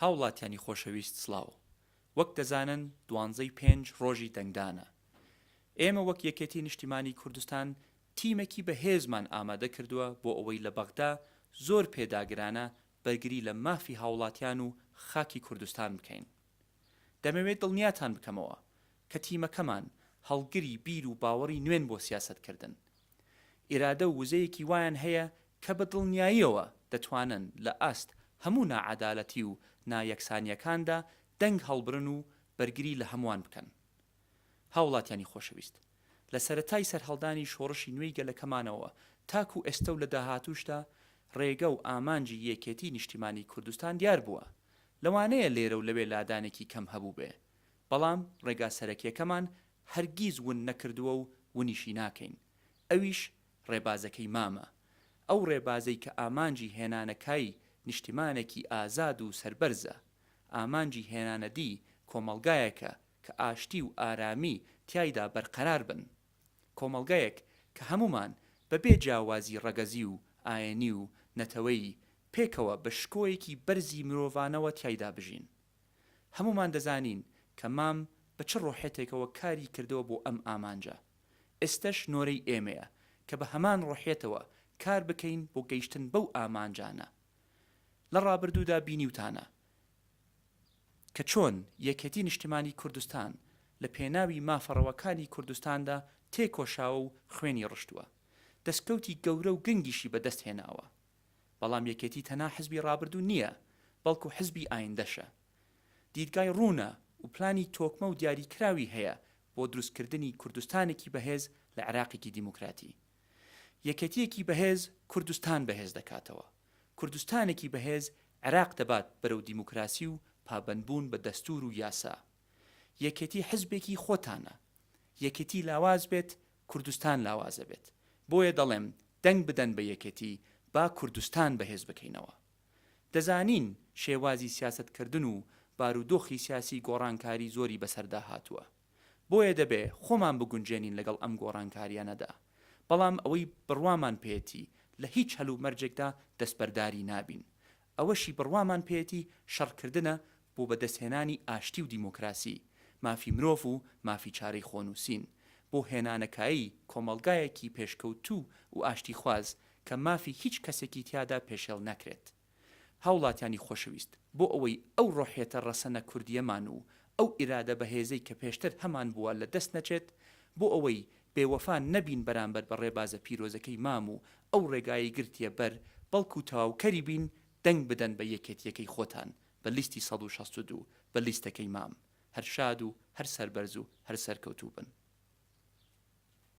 هاوڵاتیانی خۆشەویست سڵاو وەک دەزانن 12 ڕۆژی دەنگدانە ئێمە وەک یەکێتی نیشتیمانی کوردستان تیمێکی بەهێزمان ئامادە کردووە بۆ ئەوەی لە بەغدا زۆر پێداگرانە بەرگری لە مافی هاوڵاتیان و خاکی کوردستان بکەین دەمەوێت دڵنیاتان بکەمەوە کە تیمەکەمان هەڵگری بیر و باوەڕی نوێن بۆ سیاسەتکردن ئیرادە و وزەیەکی وایان هەیە کە بە دڵنیاییەوە دەتوانن لە ئاست هەموو نائەدالەتی و نایەکسانیەکاندا دەنگ هەڵبرن و بەرگری لە هەمووان بکەن هاوڵاتیانی خۆشەویست لە سەرەتای سەرهەڵدانی شۆڕشی نوێی گەلەکەمانەوە تاکو ئێستا و لە داهاتووشدا ڕێگە و ئامانجی یەکێتی نیشتیمانی کوردستان دیار بووە لەوانەیە لێرە و لەوێ لادانێکی کەم هەبوو بێ بەڵام ڕێگا سەرەکیەکەمان هەرگیز ون نەکردووە و ونیشی ناکەین ئەویش ڕێبازەکەی مامە ئەو ڕێبازەی کە ئامانجی هێنانەکای نیشتیمانێکی ئازاد و سەربەرزە ئامانجی هێنانەدی کۆمەڵگایەکە کە ئاشتی و ئارامی تیایدا بەرقەرار بن کۆمەڵگایەک کە هەمومان بەبێ جیاوازی ڕەگەزی و ئایەنی و نەتەوەی پێکەوە بە شکۆیەکی بەرزی مرۆڤانەوە تیایدا بژین هەمومان دەزانین کە مام بە چ ڕۆحێتێکەوە کاری کردەوە بۆ ئەم ئامانجە ئێستش نۆرەی ئێمەیە کە بە هەمان ڕۆحێتەوە کار بکەین بۆ گەیشتن بەو ئامانجانە لە ڕابردوودا بینیوتانە کە چۆن یەکێتی نیشتیمانی کوردستان لە پێناوی مافەڕەوەکانی کوردستاندا تێکۆشاوە و خوێنی ڕشتووە دەستکەوتی گەورە و گرنگیشی بەدەست هێناوە بەڵام یەکێتی تەنها حزبی ڕابردوو نییە بەڵکو حزبی ئایندەشە دیدگای ڕوونە و پلانی تۆکمە و دیاریکراوی هەیە بۆ دروستکردنی کوردستانێکی بەهێز لە عێراقێکی دیموکراتی یەکێتیەکی بەهێز کوردستان بەهێز دەکاتەوە کوردستانێکی بەهێز عێراق دەبات بەرەو دیموکراسی و پابەندبوون بە دەستور و یاسا یەکێتی حزبێکی خۆتانە یەکێتی لاواز بێت کوردستان لاوازە بێت بۆیە دەڵێم دەنگ بدەن بە یەکێتی با کوردستان بەهێز بکەینەوە دەزانین شێوازی سیاسەتکردن و بارودۆخی سیاسی گۆڕانکاری زۆری بەسەردا هاتووە بۆیە دەبێ خۆمان بگونجێنین لەگەڵ ئەم گۆڕانکاریانەدا بەڵام ئەوەی بڕوامان پێێتی لە هیچ هەلو مەرجێکدا دەستبەرداری نابین ئەوەشی بڕوامان پێێتی شەڕکردنە بۆ بەدەستهێنانی ئاشتی و دیموکراسی مافی مرۆڤ و مافی چارەی خۆنووسین بۆ هێنانەکایی کۆمەڵگایەکی پێشکەوتوو و ئاشتی خواز کە مافی هیچ کەسێکی تیادا پێشێڵ نەکرێت هاوڵاتیانی خۆشەویست بۆ ئەوەی ئەو ڕۆحێتە ڕەسەنە کوردیەمان و ئەو ئیرادە بەهێزەی کە پێشتر هەمان بووە لە دەست نەچێت بۆ ئەوەی بێوەفا نەبین بەرامبەر بە ڕێبازە پیرۆزەکەی مام و ئەو ڕێگایی گرتیە بەر بەڵکو تەواوکەری بین دەنگ بدەن بە یەکێتیەکەی خۆتان بە لیستی 162 بە لیستەکەی مام هەر شاد و هەر سەربەرز و هەر سەرکەوتوو بن